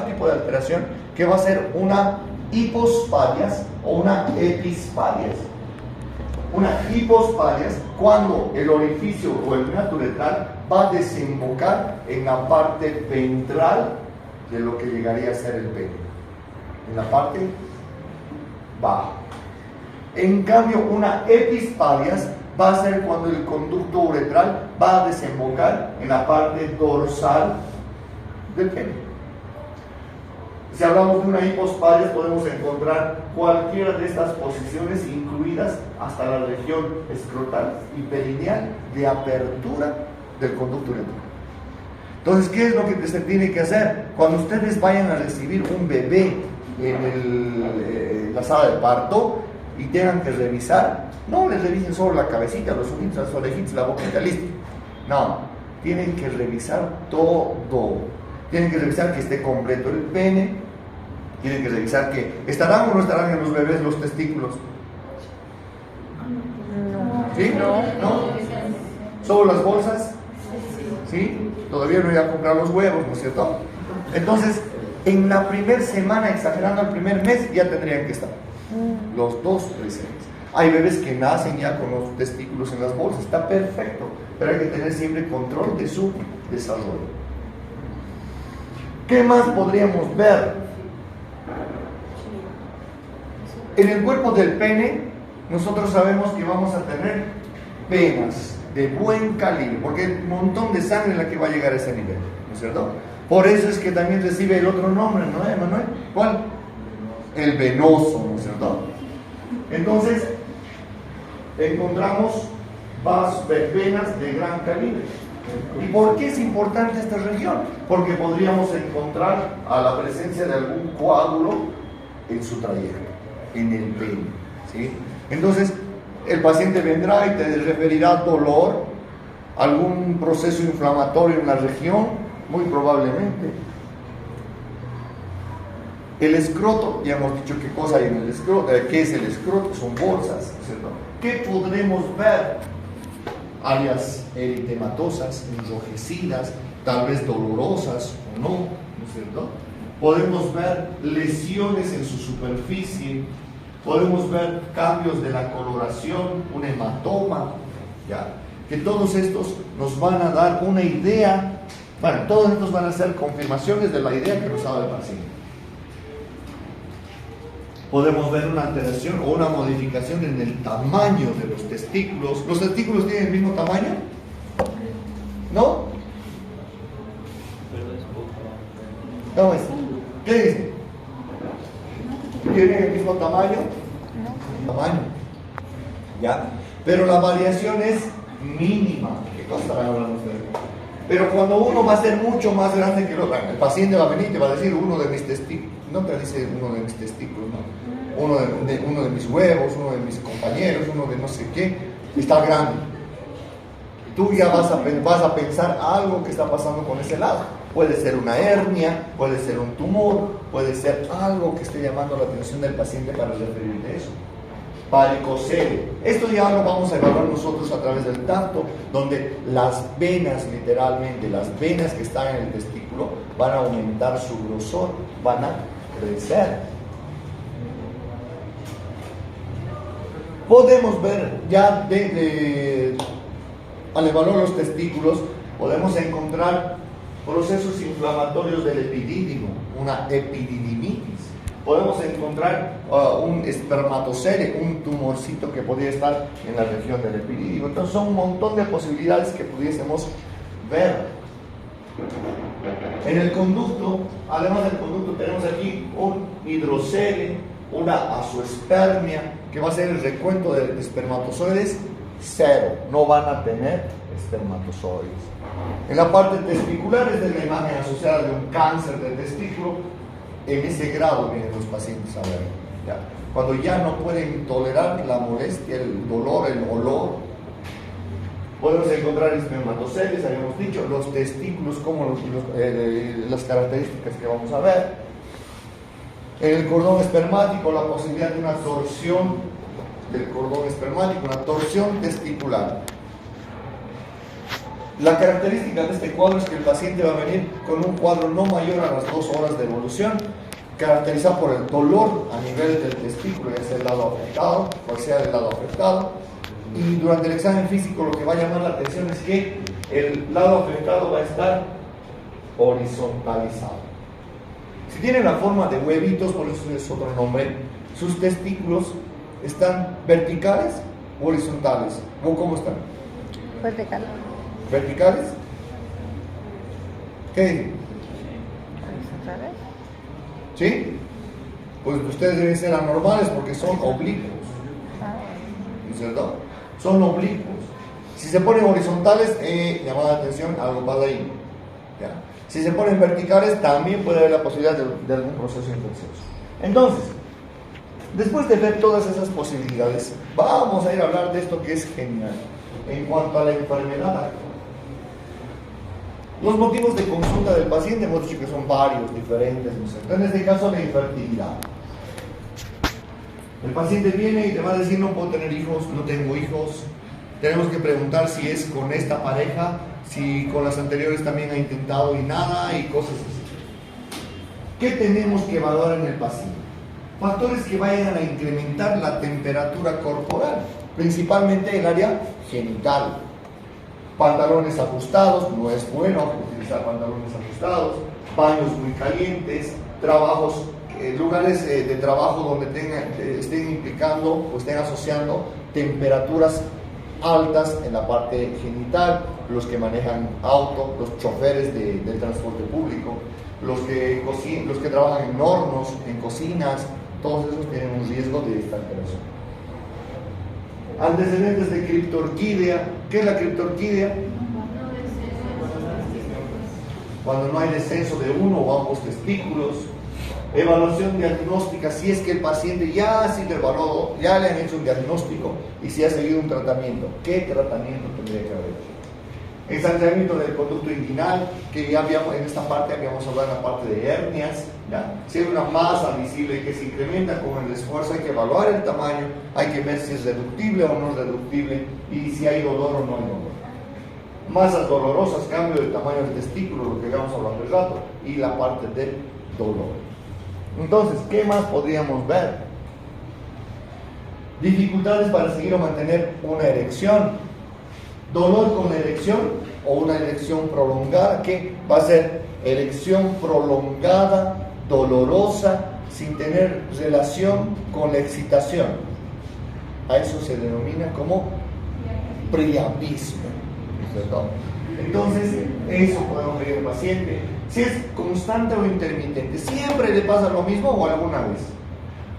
tipo de alteración, que va a ser una hipospadias o una epispadias. Una hipospadias cuando el orificio o el meato uretral va a desembocar en la parte ventral de lo que llegaría a ser el pene, en la parte baja. En cambio, una epispadias va a ser cuando el conducto uretral va a desembocar en la parte dorsal del pene. Si hablamos de una hipospadias, podemos encontrar cualquiera de estas posiciones, incluidas hasta la región escrotal y perineal de apertura del conducto uretral. Entonces, ¿qué es lo que se tiene que hacer? Cuando ustedes vayan a recibir un bebé en la sala de parto y tengan que revisar, no les revisen solo la cabecita, los ojitos, las orejitas, la boquita, listo. No, tienen que revisar todo. Tienen que revisar que esté completo el pene, tienen que revisar que estarán o no estarán en los bebés los testículos. ¿Sí? ¿No? ¿Solo las bolsas? ¿Sí? Todavía no iba a comprar los huevos, ¿no es cierto? Entonces, en la primera semana, exagerando el primer mes, ya tendrían que estar los dos presentes. Hay bebés que nacen ya con los testículos en las bolsas, está perfecto, pero hay que tener siempre control de su desarrollo. ¿Qué más podríamos ver? En el cuerpo del pene, nosotros sabemos que vamos a tener venas de buen calibre, porque hay un montón de sangre en la que va a llegar a ese nivel, ¿no es cierto? Por eso es que también recibe el otro nombre, ¿no, Emanuel? ¿Cuál? El venoso, ¿no es cierto? Entonces, encontramos venas de gran calibre. ¿Y por qué es importante esta región? Porque podríamos encontrar a la presencia de algún coágulo en su trayecto, en el pene, ¿sí? Entonces, el paciente vendrá y te referirá dolor, algún proceso inflamatorio en la región, muy probablemente. El escroto, ya hemos dicho qué cosa hay en el escroto, qué es el escroto, son bolsas, ¿cierto? ¿Qué podremos ver? Áreas eritematosas, enrojecidas, tal vez dolorosas o no, ¿no es cierto? Podemos ver lesiones en su superficie, podemos ver cambios de la coloración, un hematoma, ¿ya? Que todos estos nos van a dar una idea, bueno, todos estos van a ser confirmaciones de la idea que nos ha dado el paciente. Podemos ver una alteración o una modificación en el tamaño de los testículos. ¿Los testículos tienen el mismo tamaño? ¿No? ¿Cómo es? ¿Qué dice? ¿Tienen el mismo tamaño? Tamaño. ¿Ya? Pero la variación es mínima. ¿Qué cosa están hablando ustedes? Pero cuando uno va a ser mucho más grande que el otro, el paciente va a venir y te va a decir uno de mis testículos, no te dice uno de mis testículos, no. Uno de mis huevos, uno de mis compañeros, uno de no sé qué, está grande. Tú ya vas a pensar algo que está pasando con ese lado. Puede ser una hernia, puede ser un tumor, puede ser algo que esté llamando la atención del paciente para referir de eso. Varicocele. Esto ya lo vamos a evaluar nosotros a través del tacto, donde las venas, literalmente, las venas que están en el testículo van a aumentar su grosor, van a crecer. Podemos ver ya al evaluar los testículos, podemos encontrar procesos inflamatorios del epidídimo, una epididimitis. Podemos encontrar un espermatocele, un tumorcito que podría estar en la región del epidídimo. Entonces son un montón de posibilidades que pudiésemos ver. En el conducto, además del conducto, tenemos aquí un hidrocele, una azoospermia, que va a ser el recuento de espermatozoides, 0, no van a tener espermatozoides. En la parte testicular es de la imagen asociada de un cáncer del testículo. En ese grado vienen los pacientes a ver, ¿ya? Cuando ya no pueden tolerar la molestia, el dolor, el olor. Podemos encontrar espermatoceles, habíamos dicho, los testículos, como las características que vamos a ver. En el cordón espermático, la posibilidad de una torsión del cordón espermático, una torsión testicular. La característica de este cuadro es que el paciente va a venir con un cuadro no mayor a las 2 horas de evolución, caracterizado por el dolor a nivel del testículo, ya sea el lado afectado, o sea el lado afectado. Y durante el examen físico lo que va a llamar la atención es que el lado afectado va a estar horizontalizado. Si tiene la forma de huevitos, por eso es otro nombre, sus testículos están verticales o horizontales. ¿Cómo están? Vertical. ¿Verticales? ¿Qué dicen? ¿Horizontales? ¿Sí? Pues ustedes deben ser anormales porque son oblicuos. ¿No es cierto? Son oblicuos. Si se ponen horizontales, llama la atención, algo pasa ahí. ¿ya? Si se ponen verticales, también puede haber la posibilidad de algún proceso infeccioso. Entonces, después de ver todas esas posibilidades, vamos a ir a hablar de esto que es genial. En cuanto a la enfermedad, los motivos de consulta del paciente hemos dicho que son varios, diferentes, ¿no es cierto? En este caso, la infertilidad. El paciente viene y te va a decir: no puedo tener hijos, no tengo hijos. Tenemos que preguntar si es con esta pareja, si con las anteriores también ha intentado y nada, y cosas así. ¿Qué tenemos que evaluar en el paciente? Factores que vayan a incrementar la temperatura corporal, principalmente el área genital. Pantalones ajustados, no es bueno utilizar pantalones ajustados, baños muy calientes, trabajos, lugares de trabajo donde estén implicando o estén asociando temperaturas altas en la parte genital, los que manejan auto, los choferes del transporte público, los que trabajan en hornos, en cocinas, todos esos tienen un riesgo de esta alteración. Antecedentes de criptorquídea. ¿Qué es la criptorquídea? Cuando no hay descenso de uno o ambos testículos. Evaluación diagnóstica, si es que el paciente ya ha sido evaluado, ya le han hecho un diagnóstico y si ha seguido un tratamiento. ¿Qué tratamiento tendría que haber hecho? Ensanchamiento del conducto inguinal, que ya habíamos, en esta parte habíamos hablado en la parte de hernias, ¿ya? Si hay una masa visible que se incrementa con el esfuerzo, hay que evaluar el tamaño, hay que ver si es reductible o no es reductible y si hay dolor o no hay dolor. Masas dolorosas, cambio del tamaño del testículo, lo que habíamos hablado hace rato, y la parte del dolor. Entonces, ¿qué más podríamos ver? Dificultades para seguir o mantener una erección. Dolor con la erección o una erección prolongada, que va a ser erección prolongada, dolorosa, sin tener relación con la excitación. A eso se denomina como priapismo, ¿cierto? Entonces, eso podemos ver en el paciente. Si es constante o intermitente, ¿siempre le pasa lo mismo o alguna vez?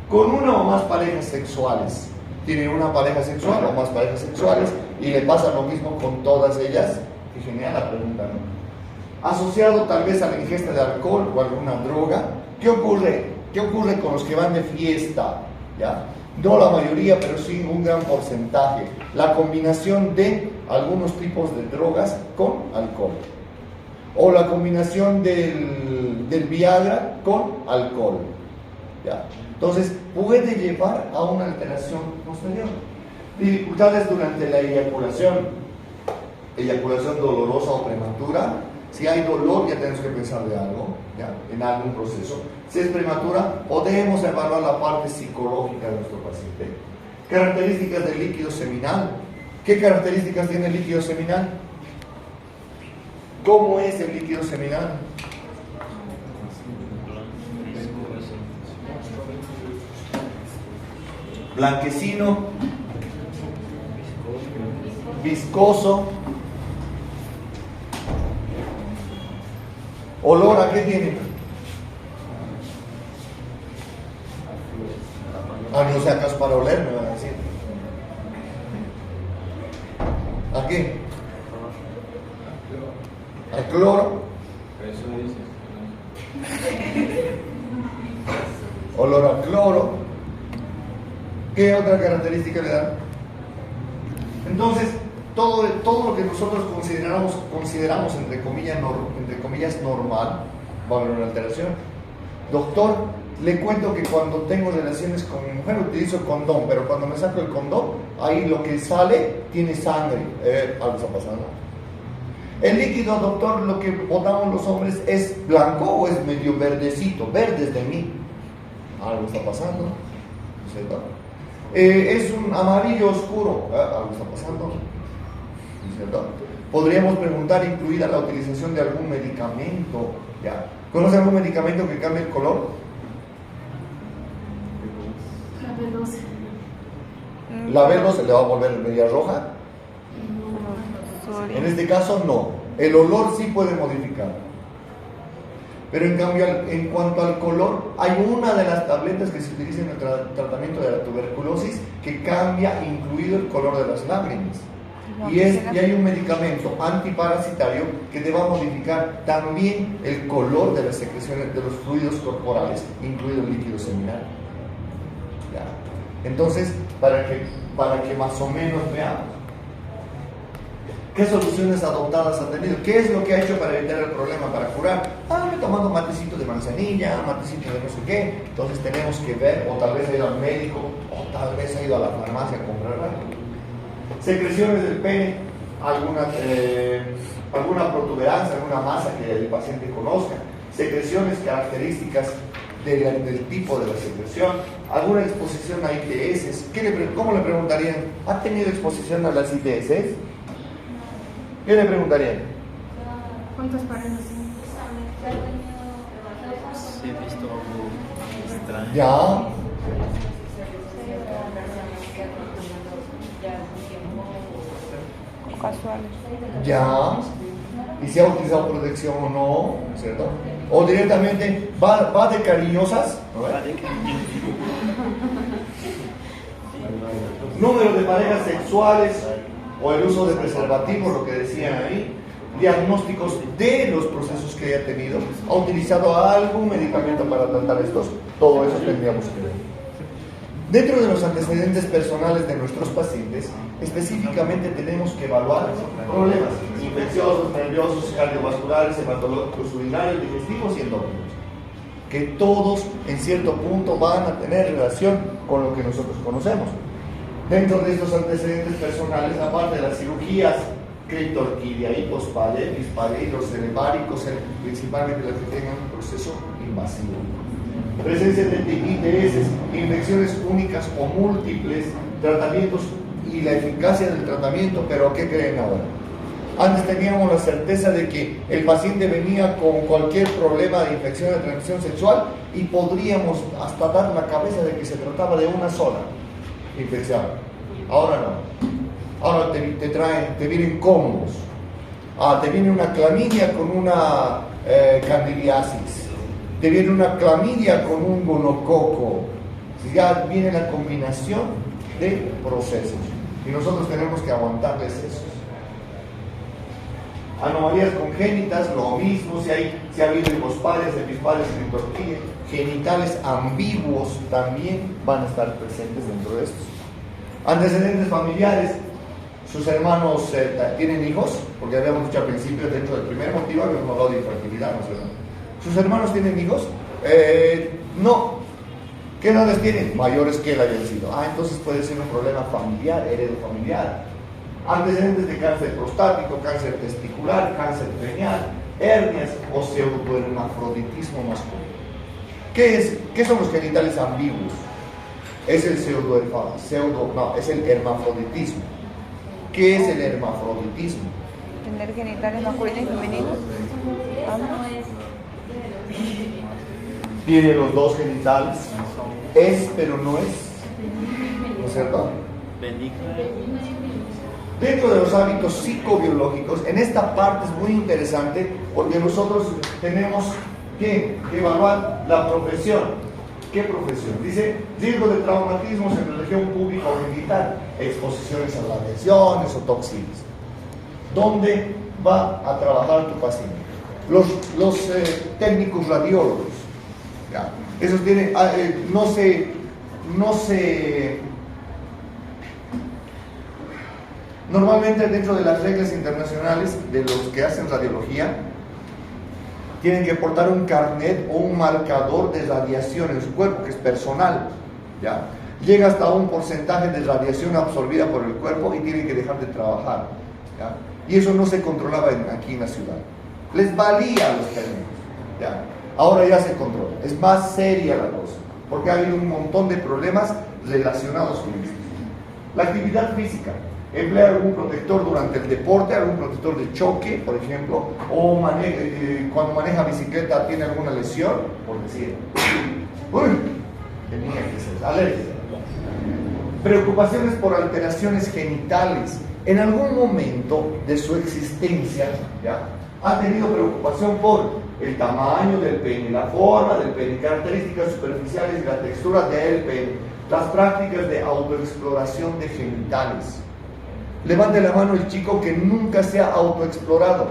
Con una o más parejas sexuales. Tiene una pareja sexual o más parejas sexuales y le pasa lo mismo con todas ellas. Que genera la pregunta, ¿no? Asociado tal vez a la ingesta de alcohol o alguna droga. ¿Qué ocurre? ¿Qué ocurre con los que van de fiesta? ¿Ya? No la mayoría, pero sí un gran porcentaje. La combinación de algunos tipos de drogas con alcohol. O la combinación del Viagra con alcohol. ¿Ya? Entonces, puede llevar a una alteración posterior. Dificultades durante la eyaculación. Eyaculación dolorosa o prematura. Si hay dolor, ya tenemos que pensar de algo, ¿ya? En algún proceso. Si es prematura, podemos evaluar la parte psicológica de nuestro paciente. Características del líquido seminal. ¿Qué características tiene el líquido seminal? ¿Cómo es el líquido seminal? Blanquecino, viscoso. ¿Olor a qué tiene? No sé, acaso para oler me van a decir. ¿A qué? ¿Al cloro? Eso dices. Olor al cloro. ¿Qué otra característica le dan? Entonces, todo lo que nosotros consideramos entre comillas normal, va a haber una alteración. Doctor, le cuento que cuando tengo relaciones con mi mujer utilizo condón, pero cuando me saco el condón, ahí lo que sale tiene sangre. Algo está pasando. El líquido, doctor, lo que botamos los hombres, ¿es blanco o es medio verdecito? Verdes de mí. Algo está pasando. ¿Cierto? Es un amarillo oscuro. Algo está pasando. ¿Cierto? Podríamos preguntar, incluida la utilización de algún medicamento. ¿Ya? ¿Conoce algún medicamento que cambie el color? La B12 le va a volver media roja. En este caso no. El olor sí puede modificar. Pero en cambio, en cuanto al color, hay una de las tabletas que se utiliza en el tratamiento de la tuberculosis que cambia, incluido el color de las lágrimas. Y hay un medicamento antiparasitario que te va a modificar también el color de las secreciones de los fluidos corporales, incluido el líquido seminal. ¿Ya? Entonces, para que más o menos veamos qué soluciones adoptadas ha tenido, qué es lo que ha hecho para evitar el problema, para curar. Me he tomado matecito de manzanilla, matecito de no sé qué. Entonces tenemos que ver, o tal vez ha ido al médico, o tal vez ha ido a la farmacia a comprar algo. Secreciones del pene, alguna protuberancia, alguna masa que el paciente conozca, secreciones características del tipo de la secreción, alguna exposición a ITS. ¿Cómo le preguntarían? ¿Ha tenido exposición a las ITS? ¿Qué le preguntarían? ¿Cuántas parejas tiene? Sí, he visto algo extraño. Ya. Casuales. Ya. Y si ha utilizado protección o no, ¿cierto? O directamente va de cariñosas, ¿no? Número de parejas sexuales o el uso de preservativos, lo que decían ahí, diagnósticos de los procesos que haya tenido, ha utilizado algún medicamento para tratar estos, todo eso tendríamos que ver. Dentro de los antecedentes personales de nuestros pacientes, específicamente tenemos que evaluar problemas infecciosos, nerviosos, cardiovasculares, hematológicos, urinarios, digestivos y endócrinos, que todos en cierto punto van a tener relación con lo que nosotros conocemos. Dentro de estos antecedentes personales, aparte de las cirugías, criptorquidia, hipospalia, dispalia, hidrocelebáricos, principalmente las que tengan un proceso invasivo. Presencia de ITS, infecciones únicas o múltiples, tratamientos y la eficacia del tratamiento, pero ¿qué creen ahora? Antes teníamos la certeza de que el paciente venía con cualquier problema de infección de transmisión sexual y podríamos hasta dar la cabeza de que se trataba de una sola infección. Ahora no. Ahora te vienen combos. Te viene una clamidia con una candidiasis. Te viene una clamidia con un gonococo. Ya viene la combinación de procesos. Y nosotros tenemos que aguantarles eso. Anomalías congénitas, lo mismo, si ha habido hipospadias, epispadias, criptorquidia, genitales ambiguos también van a estar presentes dentro de estos. Antecedentes familiares, sus hermanos tienen hijos, porque habíamos dicho al principio, dentro del primer motivo habíamos hablado de infertilidad, ¿no es verdad? ¿Sus hermanos tienen hijos? No. ¿Qué edades tienen? Mayores que él hayan sido. Entonces puede ser un problema familiar, heredofamiliar. Antecedentes de cáncer prostático, cáncer testicular, cáncer pineal, hernias o pseudohermafroditismo masculino. ¿Qué son los genitales ambiguos? Es el es el hermafroditismo. ¿Qué es el hermafroditismo? Tener genitales masculinos y femeninos. Tiene los dos genitales. Es, pero no es. ¿No es cierto? Dentro de los hábitos psicobiológicos, en esta parte es muy interesante porque nosotros tenemos que evaluar la profesión. ¿Qué profesión? Dice, riesgo de traumatismos en religión pública o militar, exposiciones a radiaciones o toxinas. ¿Dónde va a trabajar tu paciente? Los técnicos radiólogos. ¿Ya? Esos tienen, normalmente dentro de las reglas internacionales de los que hacen radiología, tienen que portar un carnet o un marcador de radiación en su cuerpo, que es personal. ¿Ya? Llega hasta un porcentaje de radiación absorbida por el cuerpo y tienen que dejar de trabajar. ¿Ya? Y eso no se controlaba aquí en la ciudad. Les valía a los técnicos. ¿Ya? Ahora ya se controla. Es más seria la cosa, porque ha habido un montón de problemas relacionados con esto. La actividad física. Emplea algún protector durante el deporte, algún protector de choque, por ejemplo, o cuando maneja bicicleta tiene alguna lesión, por decir. Tenía que ser alergia. Preocupaciones por alteraciones genitales. En algún momento de su existencia, ¿ya? Ha tenido preocupación por el tamaño del pene, la forma del pene, características superficiales y la textura del pene, las prácticas de autoexploración de genitales. Levante la mano el chico que nunca se ha autoexplorado.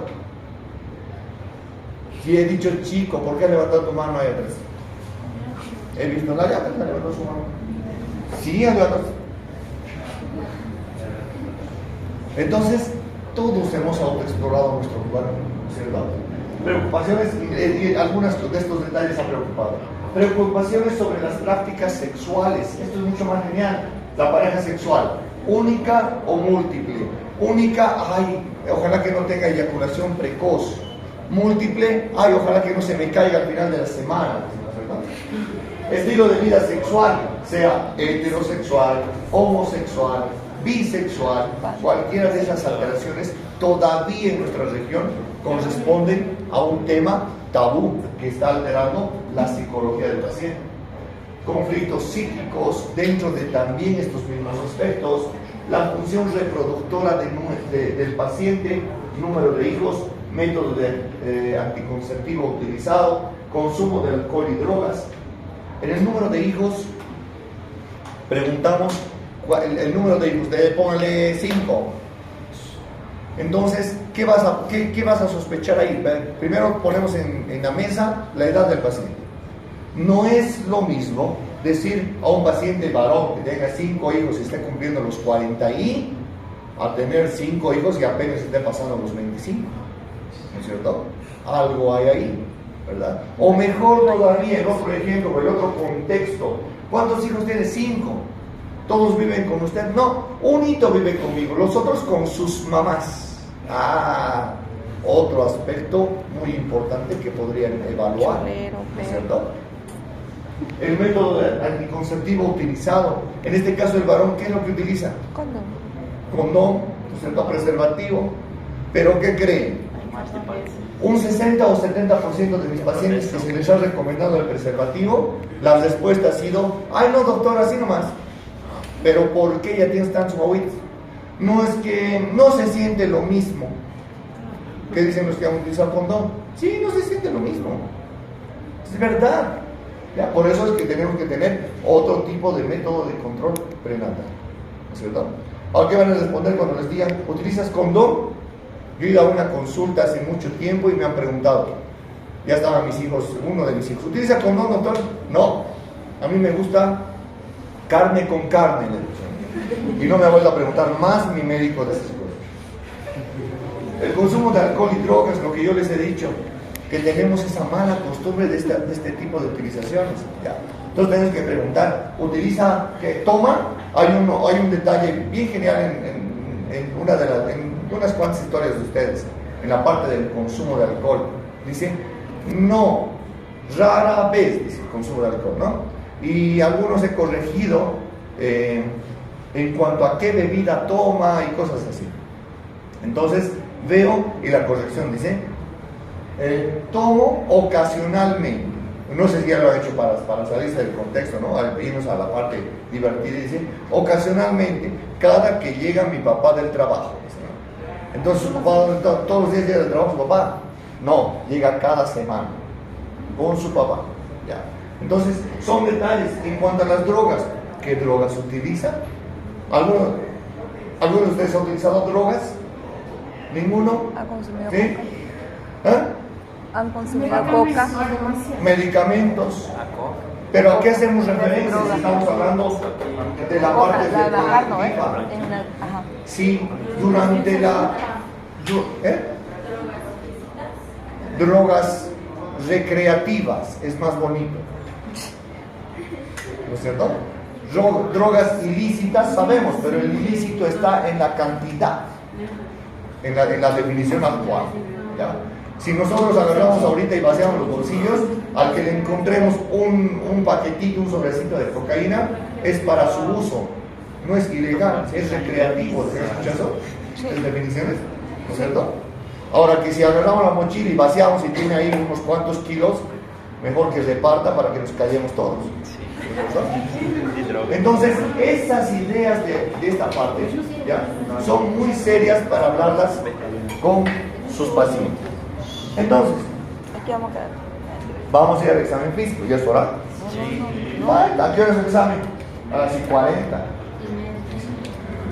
Si he dicho chico, ¿por qué ha levantado tu mano ahí atrás? He visto la llave, levantó su mano. Sí, ha levantado. Entonces, todos hemos autoexplorado nuestro lugar, ¿cierto? Preocupaciones, y algunos de estos detalles han preocupado. Preocupaciones sobre las prácticas sexuales. Esto es mucho más genial. La pareja sexual, única o múltiple. Única, ay, ojalá que no tenga eyaculación precoz. Múltiple, ay, ojalá que no se me caiga al final de la semana. Estilo de vida sexual, sea heterosexual, homosexual, bisexual, cualquiera de esas alteraciones todavía en nuestra región corresponden a un tema tabú que está alterando la psicología del paciente. Conflictos psíquicos dentro de también estos mismos aspectos, la función reproductora del paciente, número de hijos, método de anticonceptivo utilizado, consumo de alcohol y drogas. En el número de hijos preguntamos el número de hijos, póngale 5. Entonces, ¿qué vas a sospechar ahí? Primero ponemos en la mesa la edad del paciente. No es lo mismo decir a un paciente varón que tenga 5 hijos y esté cumpliendo los 40 y a tener 5 hijos y apenas esté pasando los 25. ¿No es cierto? Algo hay ahí, ¿verdad? O mejor todavía, el otro ejemplo, o el otro contexto. ¿Cuántos hijos tiene? 5. ¿Todos viven con usted? No, un hito vive conmigo, los otros con sus mamás. Otro aspecto muy importante que podrían evaluar, ¿no es cierto? El método anticonceptivo utilizado, en este caso el varón, ¿qué es lo que utiliza? Condón, ¿no es cierto? Preservativo. ¿Pero qué creen? Un 60 o 70% de mis pacientes que se les ha recomendado el preservativo, la respuesta ha sido, ay no doctor, así nomás. ¿Pero por qué ya tienes tantos guaguitos? No, es que no se siente lo mismo. ¿Qué dicen los que han utilizado condón? Sí, no se siente lo mismo. Es verdad. ¿Ya? Por eso es que tenemos que tener otro tipo de método de control prenatal. ¿No es cierto? Ahora, ¿qué van a responder cuando les digan, ¿utilizas condón? Yo he ido a una consulta hace mucho tiempo y me han preguntado, ya estaban mis hijos, uno de mis hijos, ¿utiliza condón, doctor? No, a mí me gusta carne con carne, le dije. Y no me ha vuelto a preguntar más mi médico de esas cosas. El consumo de alcohol y drogas, lo que yo les he dicho, que tenemos esa mala costumbre de este tipo de utilizaciones. ¿Ya? Entonces tenemos que preguntar, ¿utiliza qué? ¿Toma? Hay un detalle bien genial en unas cuantas historias de ustedes, en la parte del consumo de alcohol. Dice, no, rara vez, dice, el consumo de alcohol, ¿no? Y algunos he corregido en cuanto a qué bebida toma y cosas así. Entonces veo y la corrección dice, tomo ocasionalmente. No sé si ya lo han hecho para salirse del contexto, ¿no? Al irnos a la parte divertida, dice, ocasionalmente, cada que llega mi papá del trabajo. ¿No? Entonces su papá, todos los días llega del trabajo su papá. No, llega cada semana con su papá. Ya. Entonces, son detalles. En cuanto a las drogas, ¿qué drogas utiliza? ¿Alguno de ustedes ha utilizado drogas? ¿Ninguno? ¿Ha consumido ¿Sí? coca? ¿Ah? ¿Han consumido coca? Medicamentos. ¿Pero a qué hacemos referencia? Si estamos hablando de la parte La de bajar, ¿no? cognitiva. Ajá. Sí, durante drogas recreativas es más bonito, ¿no es cierto? Drogas ilícitas sabemos, pero el ilícito está en la cantidad, en la definición actual, ¿ya? Si nosotros agarramos ahorita y vaciamos los bolsillos, al que le encontremos un paquetito, un sobrecito de cocaína, es para su uso, no es ilegal, es recreativo. ¿Se escucha eso? ¿Las definiciones? ¿No es cierto? Ahora que si agarramos la mochila y vaciamos y tiene ahí unos cuantos kilos, mejor que reparta para que nos callemos todos. Entonces, esas ideas de esta parte, ¿ya? Son muy serias para hablarlas con sus pacientes. Entonces, Aquí vamos a quedar. vamos a ir al examen físico, ¿ya es hora? ¿A qué hora es el examen? A las 40.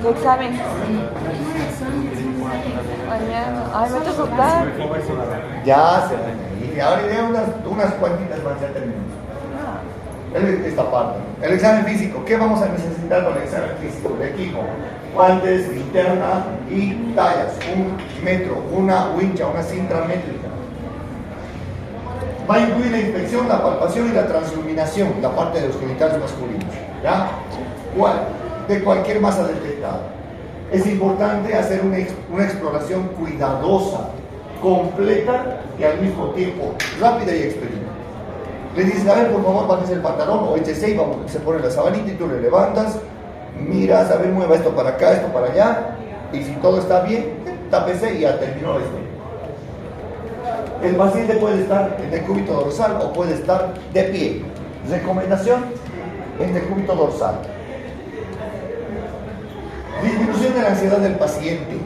¿Qué examen? Mañana. Ay, me toca asustar. Ya se van a ir. Ahora ya unas cuantitas más, ya terminamos. Esta parte. El examen físico. ¿Qué vamos a necesitar para el examen físico? De equipo. Guantes, linterna y tallas. 1 metro, una wincha, una cinta métrica. Va a incluir la inspección, la palpación y la transluminación, la parte de los genitales masculinos. ¿Ya? ¿Cuál? De cualquier masa detectada. Es importante hacer una exploración cuidadosa, completa y al mismo tiempo rápida y expedita. Le dices, a ver, por favor, bájese el pantalón o échese y vamos, se pone la sabanita y tú le levantas, miras, a ver, mueva esto para acá, esto para allá, y si todo está bien, tápese y ya terminó esto. El paciente puede estar en decúbito dorsal o puede estar de pie. Recomendación, en decúbito dorsal. Disminución de la ansiedad del paciente.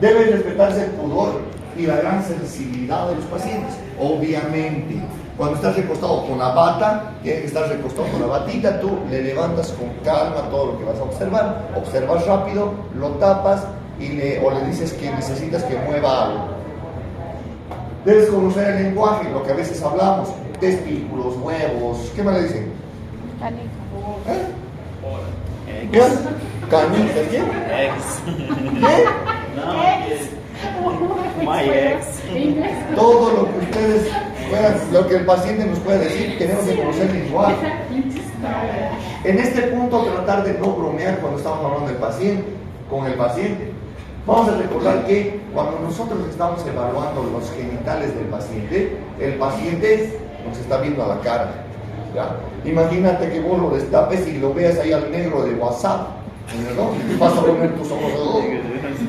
Debe respetarse el pudor y la gran sensibilidad de los pacientes. Obviamente, cuando estás recostado con la bata, tienes que estar recostado con la batita, tú le levantas con calma todo lo que vas a observar. Observas rápido, lo tapas o le dices que necesitas que mueva algo. Debes conocer el lenguaje, lo que a veces hablamos, testículos, huevos, ¿qué más le dicen? ¿Qué? ¿Cañitas? ¿Qué? Ex. ¿Qué? No, my ex. Todo lo que ustedes puedan, lo que el paciente nos puede decir, tenemos que conocer el lenguaje. En este punto, tratar de no bromear cuando estamos hablando con el paciente. Vamos a recordar que cuando nosotros estamos evaluando los genitales del paciente, el paciente nos está viendo a la cara. ¿Ya? Imagínate que vos lo destapes y lo veas ahí al negro de WhatsApp, ¿no? Vas a poner tus ojos de ojo,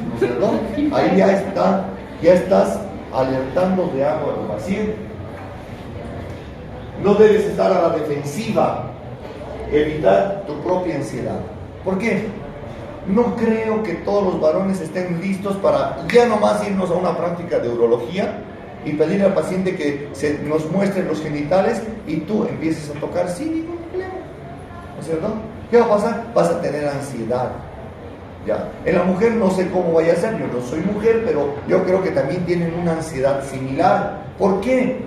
¿no es cierto? Ahí ya estás alertando de algo al paciente. No debes estar a la defensiva, evitar tu propia ansiedad. ¿Por qué? No creo que todos los varones estén listos para ya nomás irnos a una práctica de urología y pedirle al paciente que nos muestre los genitales y tú empieces a tocar sin ningún problema. ¿No es cierto? ¿Qué va a pasar? Vas a tener ansiedad. ¿Ya? En la mujer no sé cómo vaya a ser, yo no soy mujer, pero yo creo que también tienen una ansiedad similar. ¿Por qué?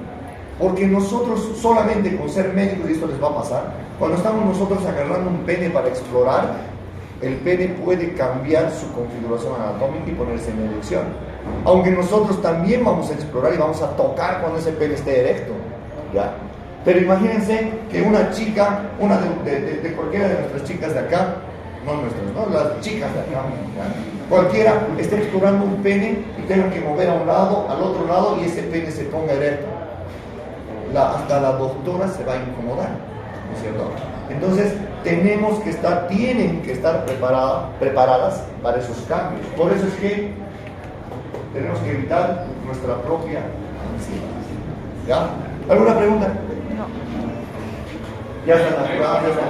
Porque nosotros solamente con ser médicos, y esto les va a pasar, cuando estamos nosotros agarrando un pene para explorar, el pene puede cambiar su configuración anatómica y ponerse en erección. Aunque nosotros también vamos a explorar y vamos a tocar cuando ese pene esté erecto. ¿Ya? Pero imagínense que una chica, una de cualquiera de nuestras chicas de acá, no nuestras, ¿no? Las chicas de acá, ¿ya? Cualquiera esté explorando un pene y tenga que mover a un lado, al otro lado y ese pene se ponga erecto. Hasta la doctora se va a incomodar, ¿no es cierto? Entonces, tienen que estar preparadas para esos cambios. Por eso es que tenemos que evitar nuestra propia ansiedad. ¿Ya? ¿Alguna pregunta? No. Ya está natural, ya está.